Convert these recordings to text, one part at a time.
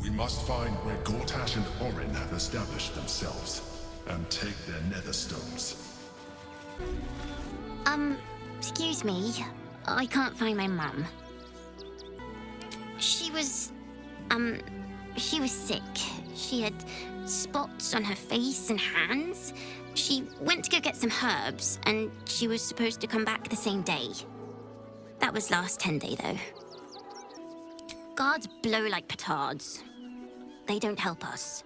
We must find where Gortash and Orin have established themselves, and take their nether stones. Excuse me. I can't find my mum. She was sick. She had spots on her face and hands. She went to go get some herbs, and she was supposed to come back the same day. That was last 10-day, though. Guards blow like petards. They don't help us.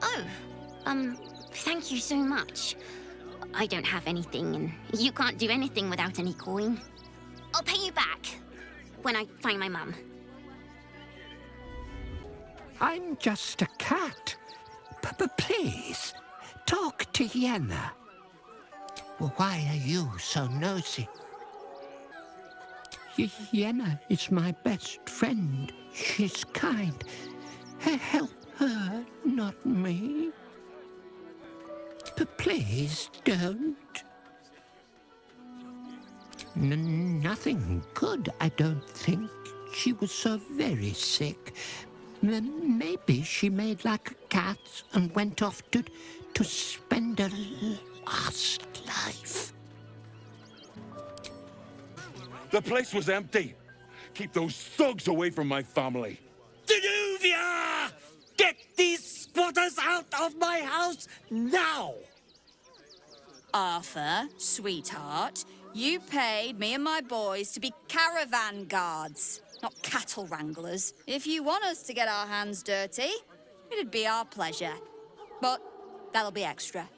Oh, thank you so much. I don't have anything, and you can't do anything without any coin. I'll pay you back when I find my mum. I'm just a cat. But please, talk to Yenna. Why are you so nosy? Yenna is my best friend. She's kind. Help her, not me. But please don't. Nothing good, I don't think. She was so very sick. Maybe she made like a cat and went off to spend her last life. The place was empty. Keep those thugs away from my family. Danuvia! Get these squatters out of my house now! Arthur, sweetheart, you paid me and my boys to be caravan guards, not cattle wranglers. If you want us to get our hands dirty, it'd be our pleasure. But that'll be extra.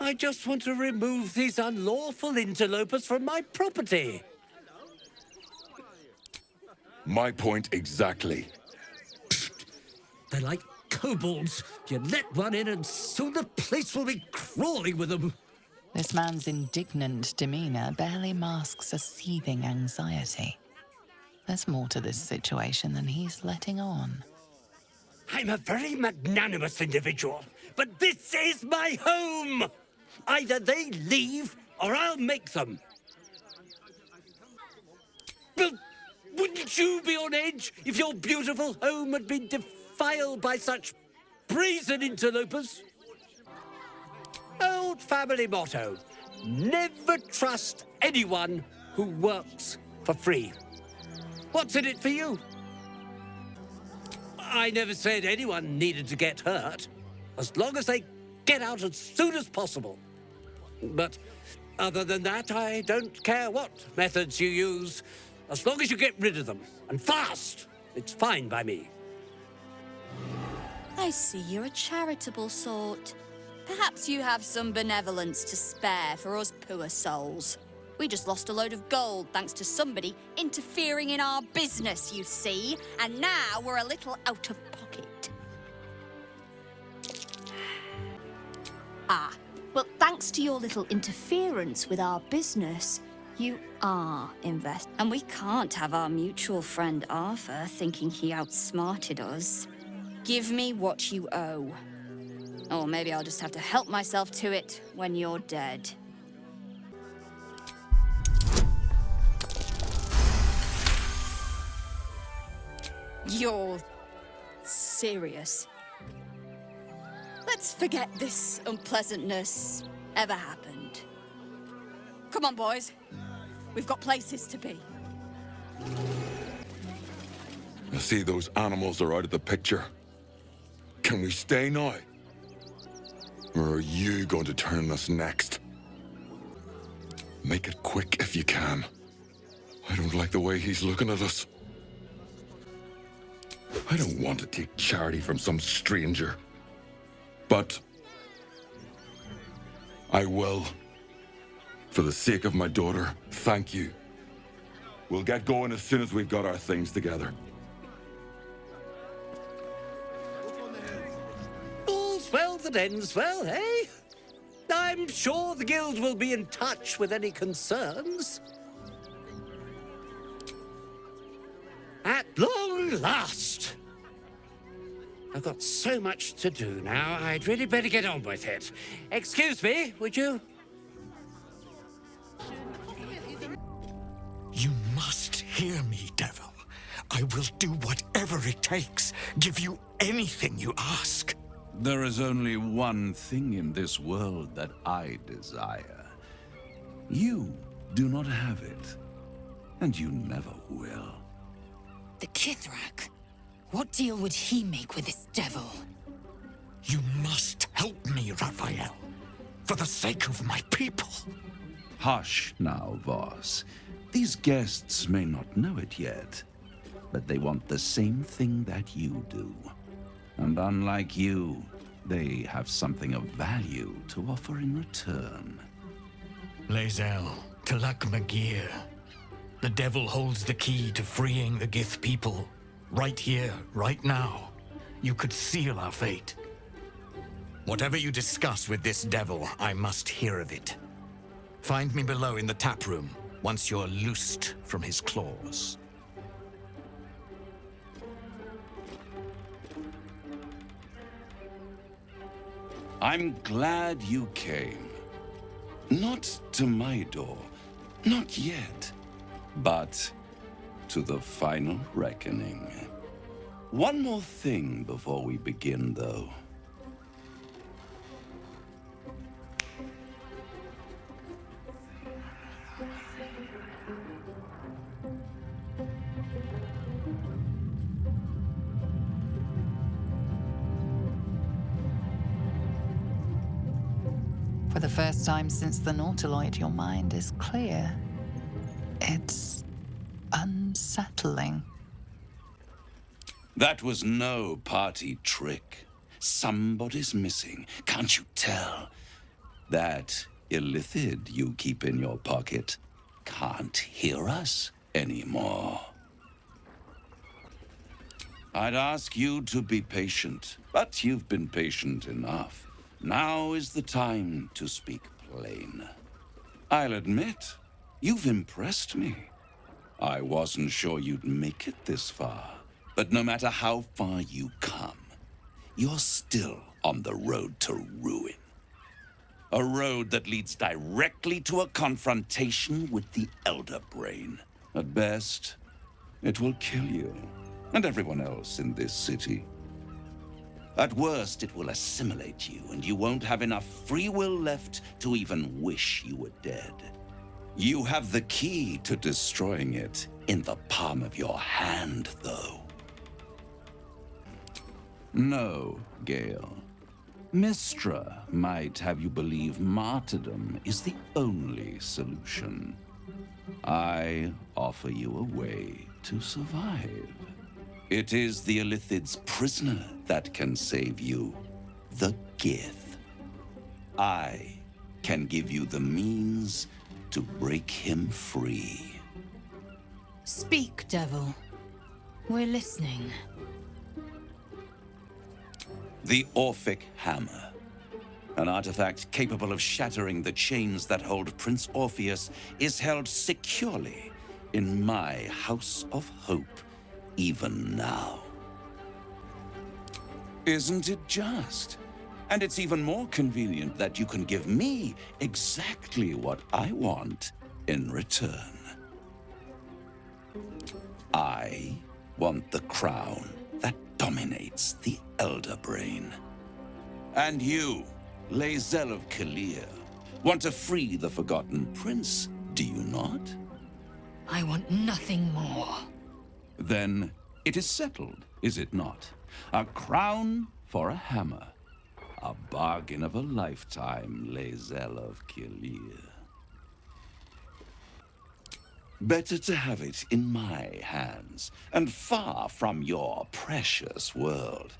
I just want to remove these unlawful interlopers from my property. My point exactly. They're like kobolds. You let one in and soon the place will be crawling with them. This man's indignant demeanor barely masks a seething anxiety. There's more to this situation than he's letting on. I'm a very magnanimous individual, but this is my home! Either they leave, or I'll make them. But wouldn't you be on edge if your beautiful home had been defiled by such brazen interlopers? Old family motto, never trust anyone who works for free. What's in it for you? I never said anyone needed to get hurt, as long as they get out as soon as possible. But other than that, I don't care what methods you use. As long as you get rid of them, and fast, it's fine by me. I see you're a charitable sort. Perhaps you have some benevolence to spare for us poor souls. We just lost a load of gold thanks to somebody interfering in our business, you see. And now we're a little out of pocket. Ah, well, thanks to your little interference with our business, you are invested. And we can't have our mutual friend Arthur thinking he outsmarted us. Give me what you owe. Or maybe I'll just have to help myself to it when you're dead. You're serious? Let's forget this unpleasantness ever happened. Come on, boys. We've got places to be. I see those animals are out of the picture. Can we stay now? Or are you going to turn us next? Make it quick if you can. I don't like the way he's looking at us. I don't want to take charity from some stranger. But I will. For the sake of my daughter, thank you. We'll get going as soon as we've got our things together. All's well that ends well, eh? I'm sure the guild will be in touch with any concerns. At long last! I've got so much to do now, I'd really better get on with it. Excuse me, would you? I will do whatever it takes. Give you anything you ask. There is only one thing in this world that I desire. You do not have it, and you never will. The Kithrak? What deal would he make with this devil? You must help me, Raphael. For the sake of my people. Hush now, Voss. These guests may not know it yet, but they want the same thing that you do. And unlike you, they have something of value to offer in return. Lae'zel, Talak Magir. The devil holds the key to freeing the Gith people. Right here, right now. You could seal our fate. Whatever you discuss with this devil, I must hear of it. Find me below in the tap room, once you're loosed from his claws. I'm glad you came. Not to my door, not yet, but to the final reckoning. One more thing before we begin, though. For the first time since the Nautiloid, your mind is clear. It's unsettling. That was no party trick. Somebody's missing, can't you tell? That illithid you keep in your pocket can't hear us anymore. I'd ask you to be patient, but you've been patient enough. Now is the time to speak plain. I'll admit, you've impressed me. I wasn't sure you'd make it this far, but no matter how far you come, you're still on the road to ruin. A road that leads directly to a confrontation with the Elder Brain. At best, it will kill you, and everyone else in this city. At worst, it will assimilate you, and you won't have enough free will left to even wish you were dead. You have the key to destroying it in the palm of your hand, though. No, Gale. Mystra might have you believe martyrdom is the only solution. I offer you a way to survive. It is the Illithid's prisoner that can save you, the Gith. I can give you the means to break him free. Speak, devil. We're listening. The Orphic Hammer. An artifact capable of shattering the chains that hold Prince Orpheus is held securely in my House of Hope, even now. Isn't it just? And it's even more convenient that you can give me exactly what I want in return. I want the crown that dominates the Elder Brain. And you, Lae'zel of Kalir, want to free the Forgotten Prince, do you not? I want nothing more. Then it is settled, is it not? A crown for a hammer. A bargain of a lifetime, Lae'zel of Kalir. Better to have it in my hands, and far from your precious world,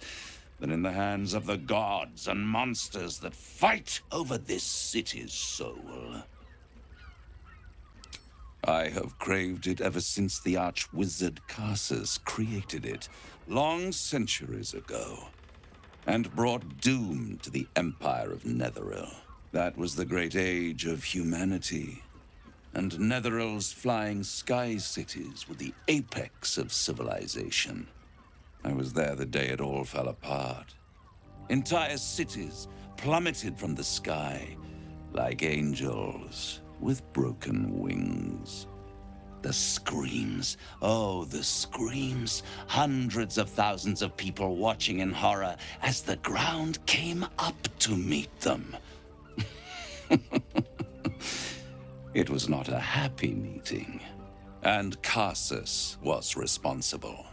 than in the hands of the gods and monsters that fight over this city's soul. I have craved it ever since the arch-wizard Karsus created it, long centuries ago, and brought doom to the Empire of Netheril. That was the great age of humanity, and Netheril's flying sky cities were the apex of civilization. I was there the day it all fell apart. Entire cities plummeted from the sky like angels with broken wings. The screams. Oh, the screams. Hundreds of thousands of people watching in horror as the ground came up to meet them. It was not a happy meeting. And Carsus was responsible.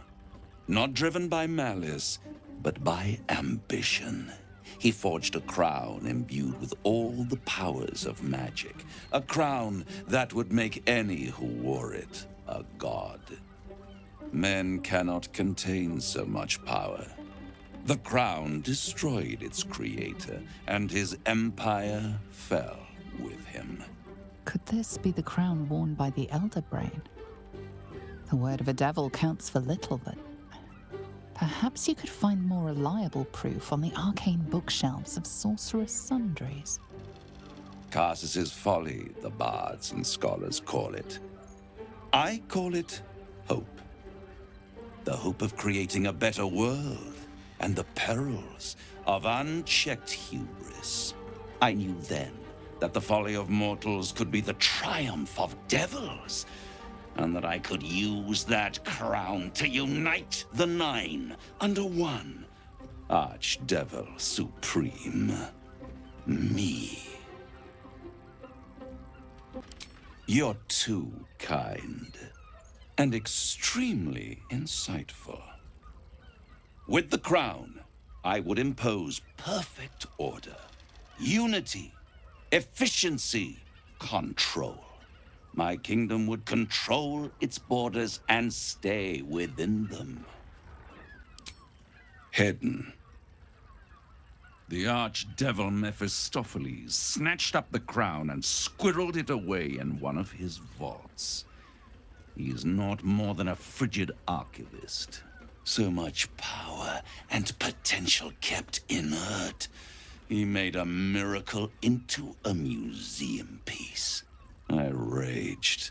Not driven by malice, but by ambition. He forged a crown imbued with all the powers of magic. A crown that would make any who wore it a god. Men cannot contain so much power. The crown destroyed its creator, and his empire fell with him. Could this be the crown worn by the Elder Brain? The word of a devil counts for little, but perhaps you could find more reliable proof on the arcane bookshelves of sorcerous sundries. Carsus's folly, the bards and scholars call it. I call it hope. The hope of creating a better world, and the perils of unchecked hubris. I knew then that the folly of mortals could be the triumph of devils, and that I could use that crown to unite the Nine under one Archdevil Supreme. Me. You're too kind, and extremely insightful. With the crown, I would impose perfect order, unity, efficiency, control. My kingdom would control its borders and stay within them. Hidden. The archdevil Mephistopheles snatched up the crown and squirreled it away in one of his vaults. He is not more than a frigid archivist. So much power and potential kept inert. He made a miracle into a museum piece. I raged.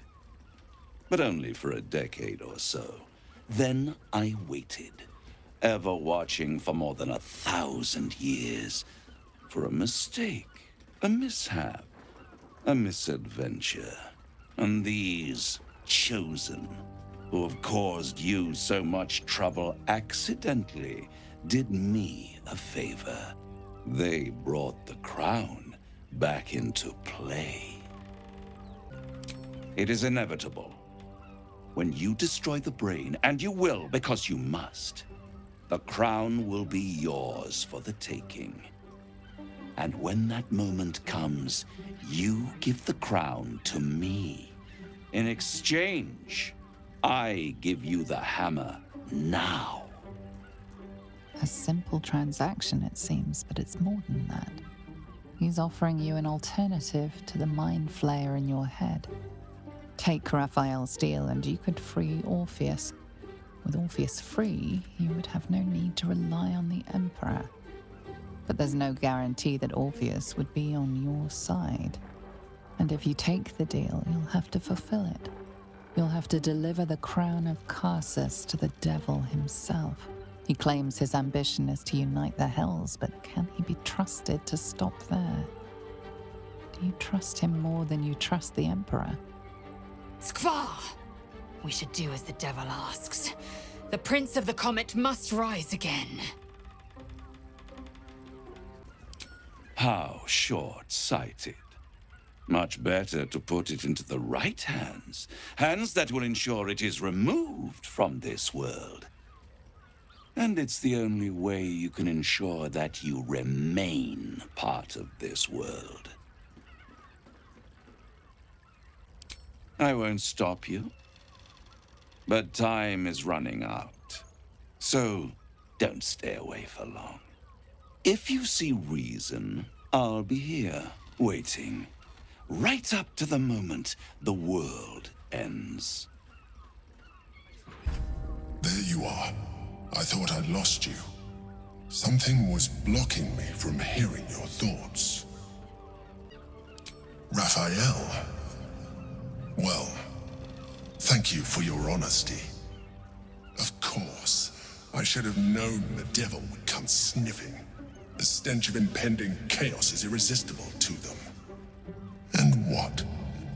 But only for a decade or so. Then I waited, ever watching for more than 1,000 years, for a mistake, a mishap, a misadventure. And these chosen, who have caused you so much trouble accidentally, did me a favor. They brought the crown back into play. It is inevitable. When you destroy the brain, and you will because you must, the crown will be yours for the taking. And when that moment comes, you give the crown to me. In exchange, I give you the hammer now. A simple transaction, it seems, but it's more than that. He's offering you an alternative to the mind flayer in your head. Take Raphael's deal and you could free Orpheus. With Orpheus free, you would have no need to rely on the Emperor. But there's no guarantee that Orpheus would be on your side. And if you take the deal, you'll have to fulfill it. You'll have to deliver the crown of Carsus to the devil himself. He claims his ambition is to unite the Hells, but can he be trusted to stop there? Do you trust him more than you trust the Emperor? Skvar! We should do as the devil asks. The Prince of the Comet must rise again. How short-sighted. Much better to put it into the right hands. Hands that will ensure it is removed from this world. And it's the only way you can ensure that you remain part of this world. I won't stop you. But time is running out. So don't stay away for long. If you see reason, I'll be here, waiting. Right up to the moment the world ends. There you are. I thought I'd lost you. Something was blocking me from hearing your thoughts. Raphael. Well, thank you for your honesty. Of course, I should have known the devil would come sniffing. The stench of impending chaos is irresistible to them. And what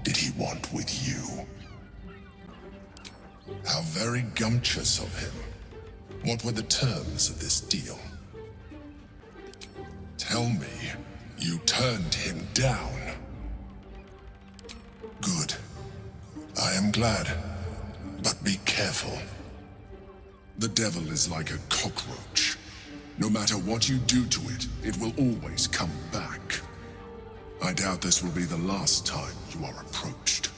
did he want with you? How very gumptious of him. What were the terms of this deal? Tell me you turned him down. Good. I am glad. But be careful. The devil is like a cockroach. No matter what you do to it, it will always come back. I doubt this will be the last time you are approached.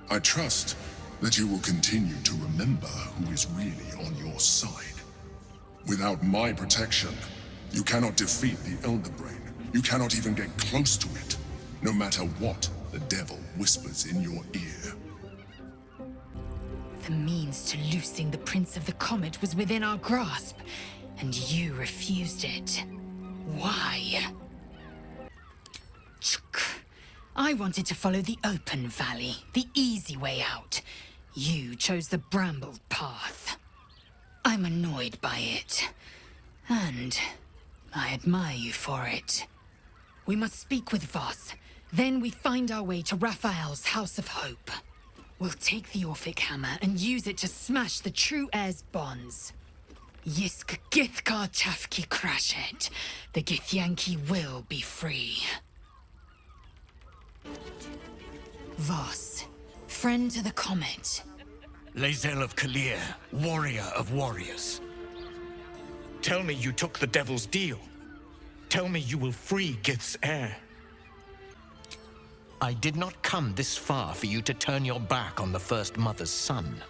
I trust that you will continue to remember who is really on your side. Without my protection, you cannot defeat the Elder Brain. You cannot even get close to it, no matter what the devil whispers in your ear. The means to loosing the Prince of the Comet was within our grasp, and you refused it. Why? I wanted to follow the open valley, the easy way out. You chose the brambled path. I'm annoyed by it, and I admire you for it. We must speak with Voss. Then we find our way to Raphael's House of Hope. We'll take the Orphic Hammer and use it to smash the True Heir's bonds. Yisk Githkar Tafki Crashet. The Githyanki will be free. Voss, friend to the Comet. Lae'zel of Kalir, warrior of warriors. Tell me you took the Devil's deal. Tell me you will free Gith's heir. I did not come this far for you to turn your back on the First Mother's son.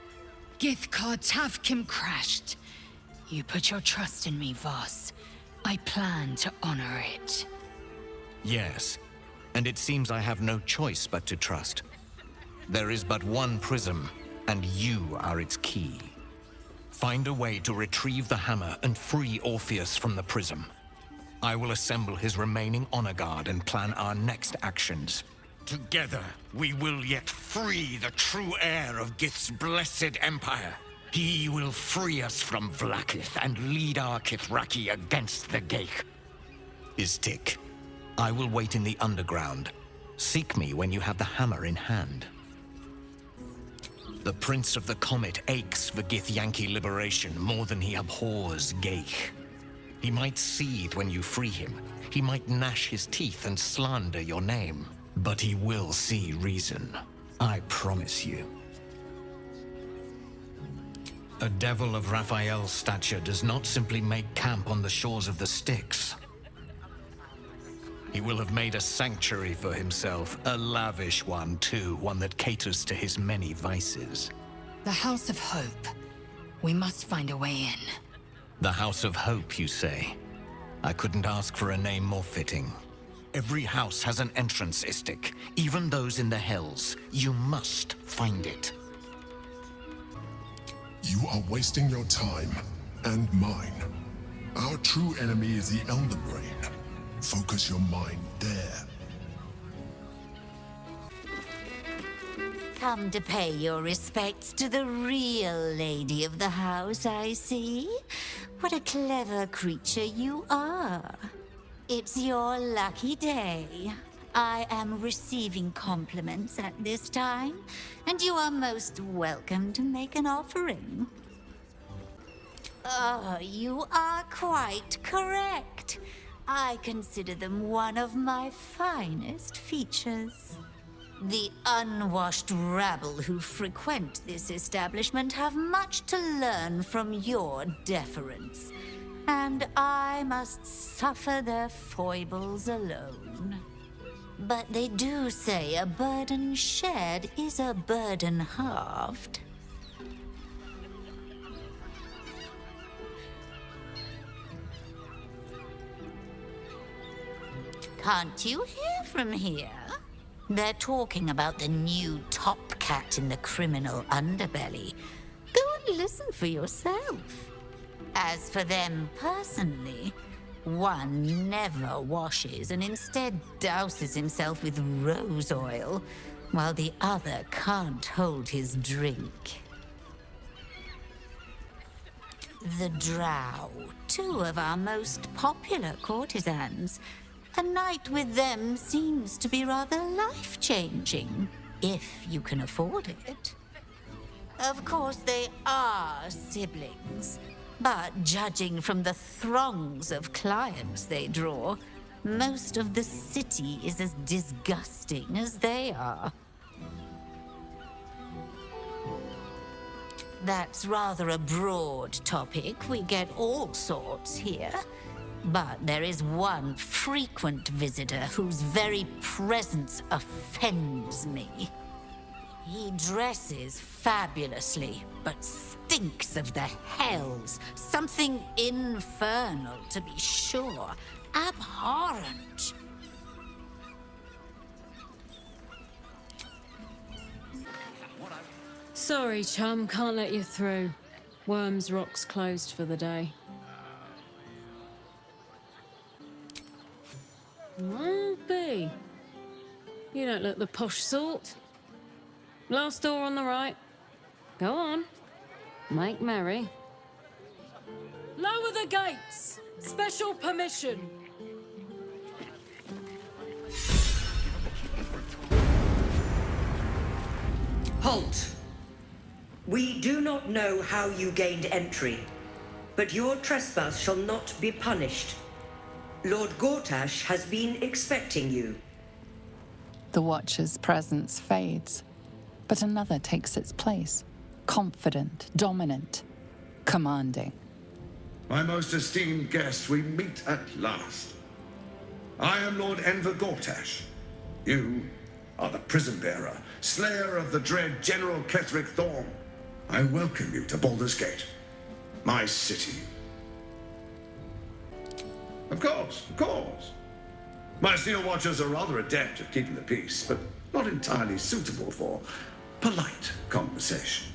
Githkar Tavkim crashed. You put your trust in me, Voss. I plan to honor it. Yes, and it seems I have no choice but to trust. There is but one prism, and you are its key. Find a way to retrieve the hammer and free Orpheus from the prism. I will assemble his remaining honor guard and plan our next actions. Together, we will yet free the true heir of Gith's blessed empire. He will free us from Vlaakith and lead our Kithraki against the Geich. Istik, I will wait in the underground. Seek me when you have the hammer in hand. The Prince of the Comet aches for Githyanki liberation more than he abhors Geich. He might seethe when you free him. He might gnash his teeth and slander your name. But he will see reason. I promise you. A devil of Raphael's stature does not simply make camp on the shores of the Styx. He will have made a sanctuary for himself, a lavish one too, one that caters to his many vices. The House of Hope. We must find a way in. The House of Hope, you say? I couldn't ask for a name more fitting. Every house has an entrance, Istik, even those in the Hells. You must find it. You are wasting your time, and mine. Our true enemy is the Elder Brain. Focus your mind there. Come to pay your respects to the real lady of the house, I see. What a clever creature you are. It's your lucky day. I am receiving compliments at this time, and you are most welcome to make an offering. Oh, you are quite correct. I consider them one of my finest features. The unwashed rabble who frequent this establishment have much to learn from your deference, and I must suffer their foibles alone. But they do say a burden shared is a burden halved. Can't you hear from here? They're talking about the new top cat in the criminal underbelly. Go and listen for yourself. As for them personally, one never washes and instead douses himself with rose oil, while the other can't hold his drink. The Drow, two of our most popular courtesans. A night with them seems to be rather life-changing, if you can afford it. Of course, they are siblings, but judging from the throngs of clients they draw, most of the city is as disgusting as they are. That's rather a broad topic. We get all sorts here. But there is one frequent visitor whose very presence offends me. He dresses fabulously, but stinks of the hells. Something infernal, to be sure. Abhorrent. Sorry, chum, can't let you through. Worms Rock's closed for the day. Well, B. You don't look the posh sort. Last door on the right. Go on. Make merry. Lower the gates! Special permission! Halt! We do not know how you gained entry, but your trespass shall not be punished. Lord Gortash has been expecting you. The Watcher's presence fades, but another takes its place. Confident, dominant, commanding. My most esteemed guest, we meet at last. I am Lord Enver Gortash. You are the prison bearer, slayer of the dread General Ketheric Thorm. I welcome you to Baldur's Gate, my city. Of course, of course. My Steel Watchers are rather adept at keeping the peace, but not entirely suitable for polite conversation.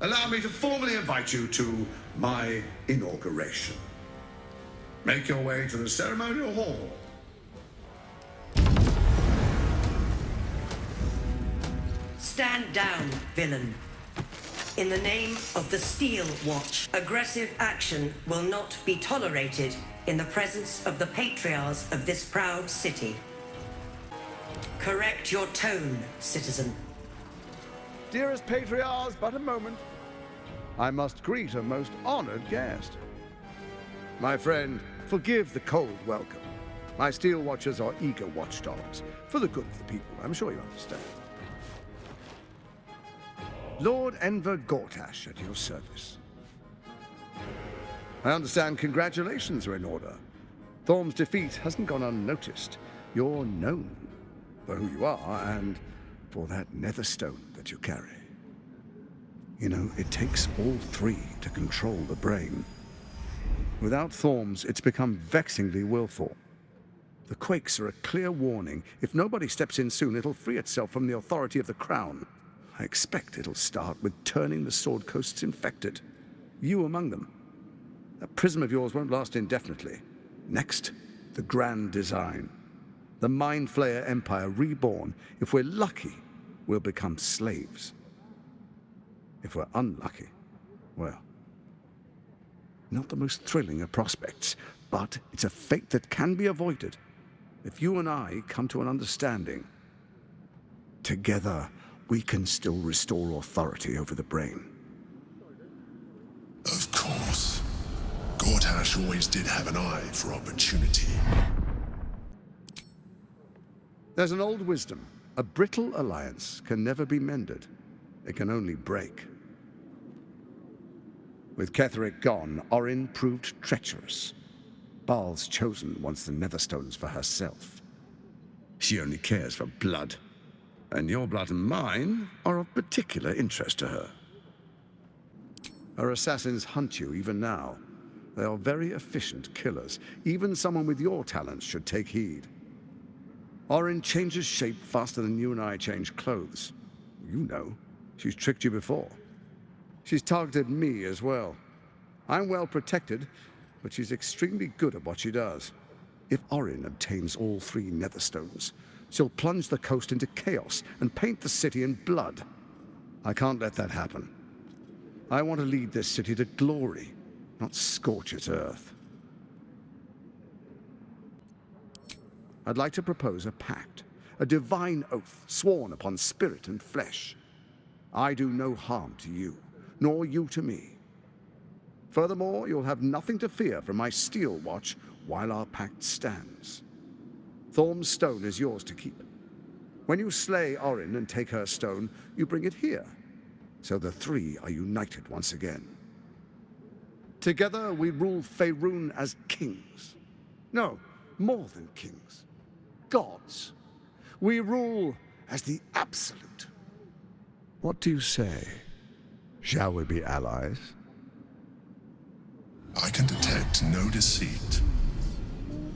Allow me to formally invite you to my inauguration. Make your way to the ceremonial hall. Stand down, villain. In the name of the Steel Watch, aggressive action will not be tolerated in the presence of the patriarchs of this proud city. Correct your tone, citizen. Dearest patriarchs, but a moment. I must greet a most honored guest. My friend, forgive the cold welcome. My Steel Watchers are eager watchdogs, for the good of the people, I'm sure you understand. Lord Enver Gortash at your service. I understand congratulations are in order. Thorm's defeat hasn't gone unnoticed. You're known for who you are and for that netherstone that you carry. You know, it takes all three to control the brain. Without Thorm's, it's become vexingly willful. The quakes are a clear warning. If nobody steps in soon, it'll free itself from the authority of the crown. I expect it'll start with turning the Sword Coasts infected. You among them. That prism of yours won't last indefinitely. Next, the grand design. The Mind Flayer Empire reborn. If we're lucky, we'll become slaves. If we're unlucky, well, not the most thrilling of prospects, but it's a fate that can be avoided if you and I come to an understanding. Together, we can still restore authority over the brain. Of course. Gortash always did have an eye for opportunity. There's an old wisdom. A brittle alliance can never be mended. It can only break. With Ketheric gone, Orin proved treacherous. Baal's chosen wants the Netherstones for herself. She only cares for blood. And your blood and mine are of particular interest to her. Her assassins hunt you even now. They are very efficient killers. Even someone with your talents should take heed. Orin changes shape faster than you and I change clothes. You know, she's tricked you before. She's targeted me as well. I'm well protected, but she's extremely good at what she does. If Orin obtains all three Netherstones, she'll plunge the coast into chaos and paint the city in blood. I can't let that happen. I want to lead this city to glory, not scorch its earth. I'd like to propose a pact, a divine oath sworn upon spirit and flesh. I do no harm to you, nor you to me. Furthermore, you'll have nothing to fear from my steel watch while our pact stands. Thorm's stone is yours to keep. When you slay Orin and take her stone, you bring it here, so the three are united once again. Together we rule Faerun as kings. No, more than kings. Gods. We rule as the Absolute. What do you say? Shall we be allies? I can detect no deceit.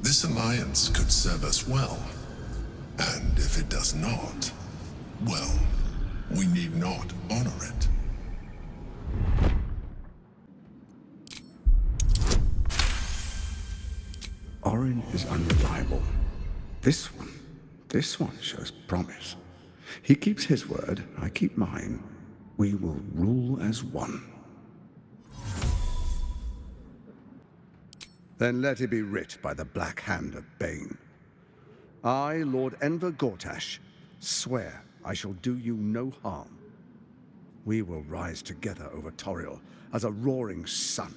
This alliance could serve us well. And if it does not, well, we need not honor it. Orin is unreliable. This one shows promise. He keeps his word, I keep mine. We will rule as one. Then let it be writ by the black hand of Bane. I, Lord Enver Gortash, swear I shall do you no harm. We will rise together over Toriel as a roaring sun.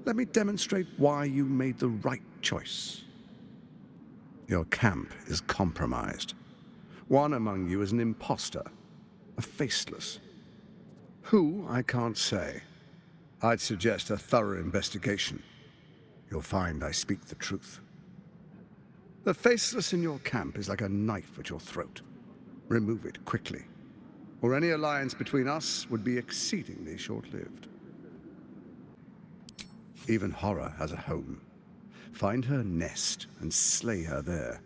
Let me demonstrate why you made the right choice. Your camp is compromised. One among you is an imposter, a faceless. Who, I can't say. I'd suggest a thorough investigation. You'll find I speak the truth. The faceless in your camp is like a knife at your throat. Remove it quickly, or any alliance between us would be exceedingly short-lived. Even horror has a home. Find her nest and slay her there.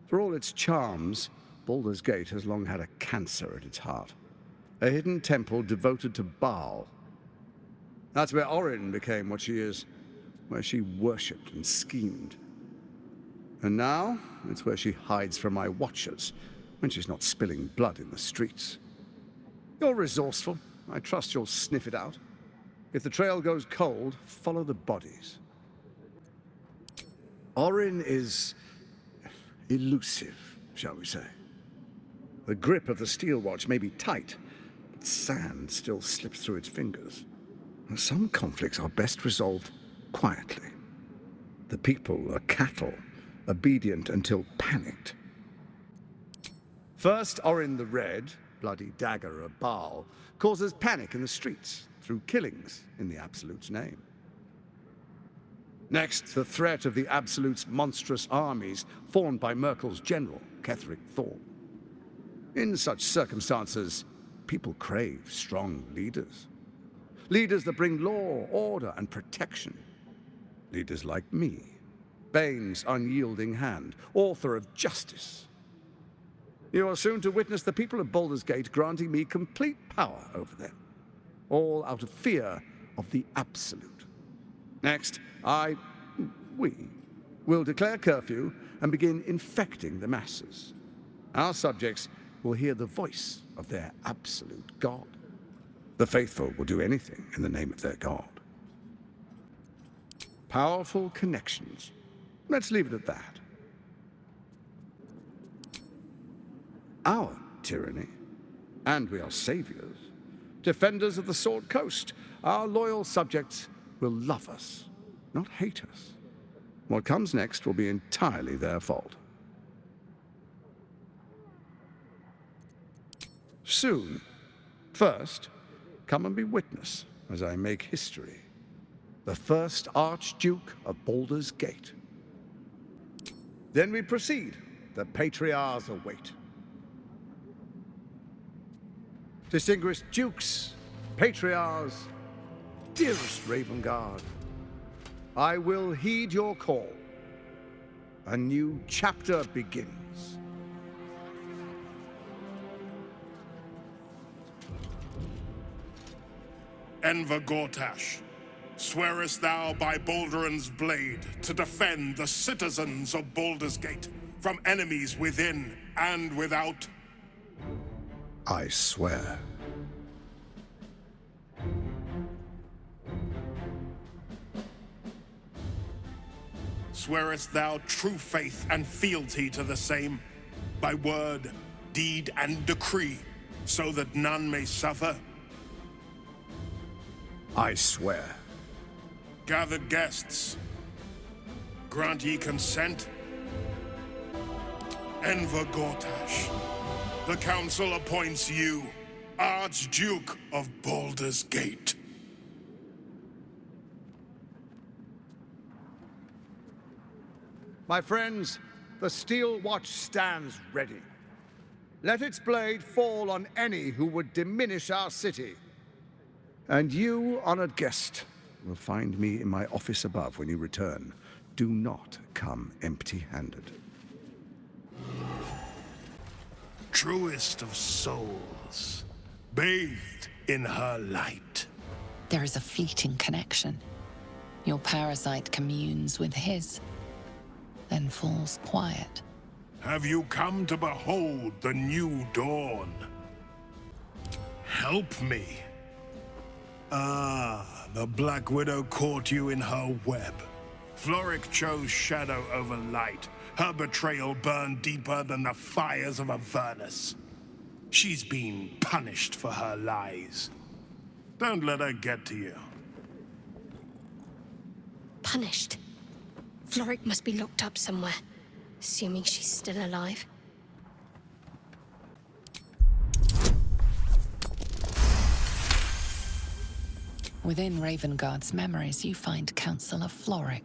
For all its charms, Baldur's Gate has long had a cancer at its heart. A hidden temple devoted to Baal. That's where Orin became what she is, where she worshipped and schemed. And now, it's where she hides from my watchers, when she's not spilling blood in the streets. You're resourceful. I trust you'll sniff it out. If the trail goes cold, follow the bodies. Orin is elusive, shall we say. The grip of the steel watch may be tight, but sand still slips through its fingers. And some conflicts are best resolved quietly. The people are cattle, obedient until panicked. First, Orin the Red, bloody dagger of Baal, causes panic in the streets through killings in the Absolute's name. Next, the threat of the Absolute's monstrous armies formed by Merkel's general, Ketheric Thorm. In such circumstances, people crave strong leaders. Leaders that bring law, order, and protection. Leaders like me, Bane's unyielding hand, author of justice. You are soon to witness the people of Baldur's Gate granting me complete power over them, all out of fear of the Absolute. Next, we will declare curfew and begin infecting the masses. Our subjects will hear the voice of their absolute God. The faithful will do anything in the name of their God. Powerful connections. Let's leave it at that. Our tyranny, and we are saviors, defenders of the Sword Coast. Our loyal subjects will love us, not hate us. What comes next will be entirely their fault. Soon. First, come and be witness as I make history. The first Archduke of Baldur's Gate. Then we proceed. The Patriarchs await. Distinguished Dukes, Patriarchs, dearest Ravengard, I will heed your call. A new chapter begins. Enver Gortash, swearest thou by Balduran's blade to defend the citizens of Baldur's Gate from enemies within and without? I swear. Swearest thou true faith and fealty to the same, by word, deed, and decree, so that none may suffer? I swear. Gather guests. Grant ye consent? Enver Gortash, the council appoints you Archduke of Baldur's Gate. My friends, the Steel Watch stands ready. Let its blade fall on any who would diminish our city. And you, honored guest, will find me in my office above when you return. Do not come empty-handed. Truest of souls, bathed in her light. There is a fleeting connection. Your parasite communes with his, then falls quiet. Have you come to behold the new dawn? Help me. Ah, the Black Widow caught you in her web. Floric chose shadow over light. Her betrayal burned deeper than the fires of Avernus. She's been punished for her lies. Don't let her get to you. Punished? Floric must be locked up somewhere, assuming she's still alive. Within Ravengard's memories, you find Councillor Floric.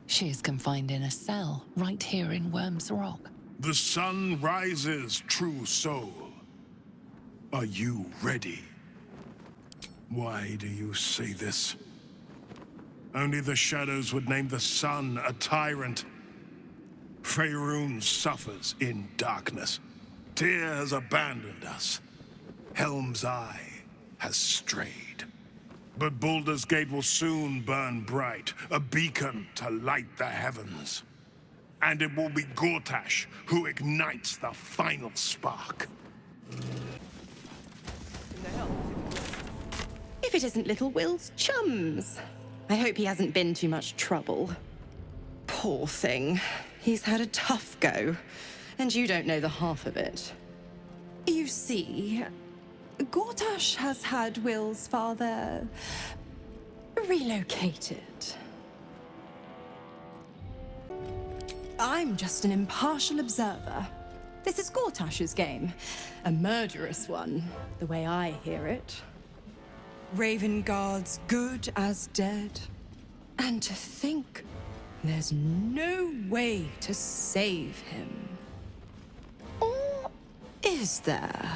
She is confined in a cell right here in Worm's Rock. The sun rises, true soul. Are you ready? Why do you say this? Only the shadows would name the sun a tyrant. Faerun suffers in darkness. Tyr has abandoned us. Helm's Eye has strayed. But Baldur's Gate will soon burn bright, a beacon to light the heavens. And it will be Gortash who ignites the final spark. If it isn't little Will's chums. I hope he hasn't been too much trouble. Poor thing. He's had a tough go, and you don't know the half of it. You see, Gortash has had Will's father relocated. I'm just an impartial observer. This is Gortash's game. A murderous one, the way I hear it. Ravengard's good as dead. And to think there's no way to save him. Or is there?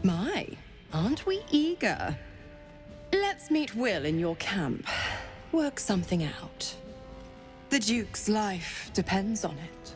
My, aren't we eager? Let's meet Will in your camp. Work something out. The Duke's life depends on it.